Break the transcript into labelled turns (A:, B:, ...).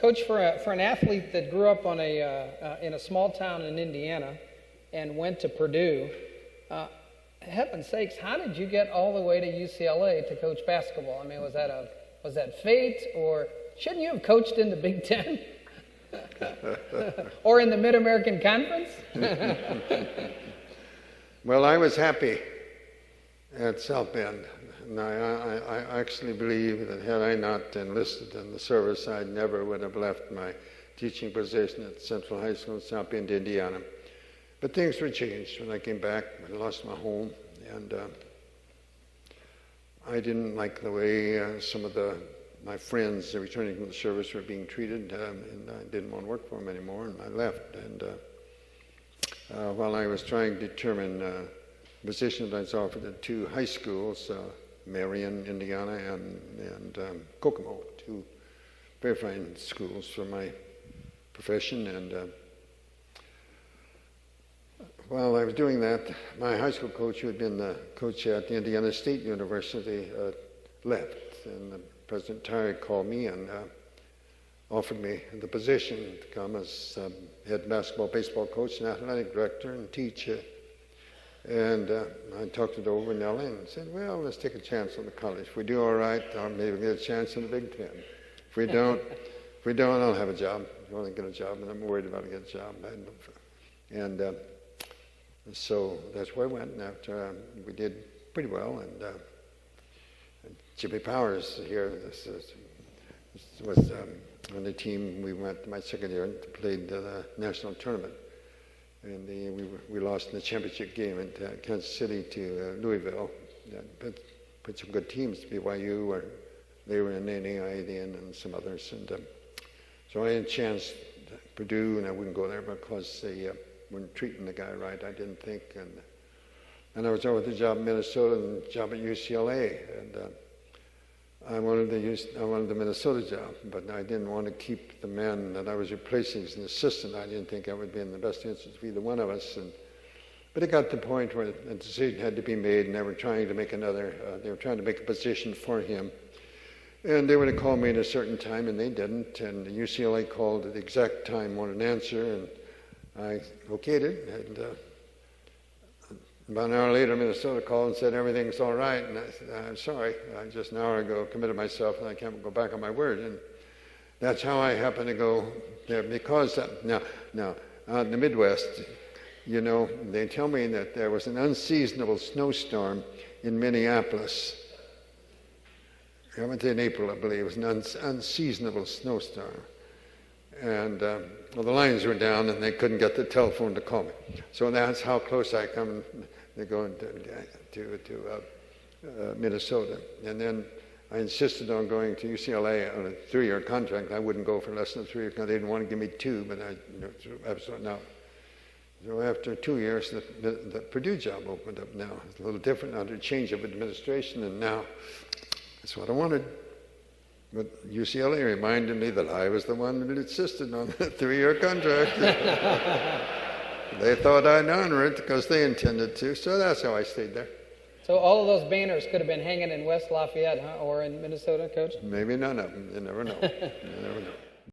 A: Coach, for an athlete that grew up on in a small town in Indiana and went to Purdue, heaven's sakes, how did you get all the way to UCLA to coach basketball? I mean, was that fate, or shouldn't you have coached in the Big Ten? Or in the Mid-American Conference?
B: Well, I was happy at South Bend. And I actually believe that had I not enlisted in the service, I never would have left my teaching position at Central High School in South Bend, Indiana. But things were changed when I came back. I lost my home, and I didn't like the way some of my friends returning from the service were being treated, and I didn't want to work for them anymore, and I left. And while I was trying to determine positions, I was offered at two high schools, Marion, Indiana, and Kokomo, two very fine schools for my profession. And while I was doing that, my high school coach, who had been the coach at Indiana State University, left. And President Tyree called me and offered me the position to come as head basketball, baseball coach, and athletic director, and teach it. And I talked it over with Nellie and said, well, let's take a chance on the college. If we do all right, I'll maybe get a chance in the Big Ten. If we don't, I'll have a job. I want to get a job, and I'm worried about to get a job. And so that's where I went. And after we did pretty well, and Jimmy Powers here, this was on the team. We went my second year and played the national tournament. And we lost in the championship game in Kansas City to Louisville. Put some good teams, BYU, or they were in NAIA then, and some others. And so I had a chance at Purdue, and I wouldn't go there because they weren't treating the guy right, I didn't think. And I was over with a job in Minnesota and a job at UCLA. And I wanted the Minnesota job, but I didn't want to keep the man that I was replacing as an assistant. I didn't think I would be in the best interest of either one of us. But it got to the point where a decision had to be made, and they were trying to make they were trying to make a position for him. And they were going to call me at a certain time, and they didn't. And the UCLA called at the exact time, wanted an answer, and I okayed it. And about an hour later, Minnesota called and said everything's all right. And I said, I'm sorry. I just an hour ago committed myself, and I can't go back on my word. And that's how I happened to go there. Because now, in the Midwest, you know, they tell me that there was an unseasonable snowstorm in Minneapolis. I went there in April, I believe. It was an unseasonable snowstorm. And well, the lines were down, and they couldn't get the telephone to call me. So that's how close I come to going to Minnesota. And then I insisted on going to UCLA on a 3-year contract. I wouldn't go for less than a 3-year contract. They didn't want to give me 2, but absolutely no. So after 2 years, the Purdue job opened up now. It's a little different under change of administration, and now that's what I wanted. But UCLA reminded me that I was the one that insisted on a 3-year contract. They thought I'd honor it because they intended to, so that's how I stayed there.
A: So all of those banners could have been hanging in West Lafayette, huh? Or in Minnesota, Coach?
B: Maybe none of them. You never know. You never know.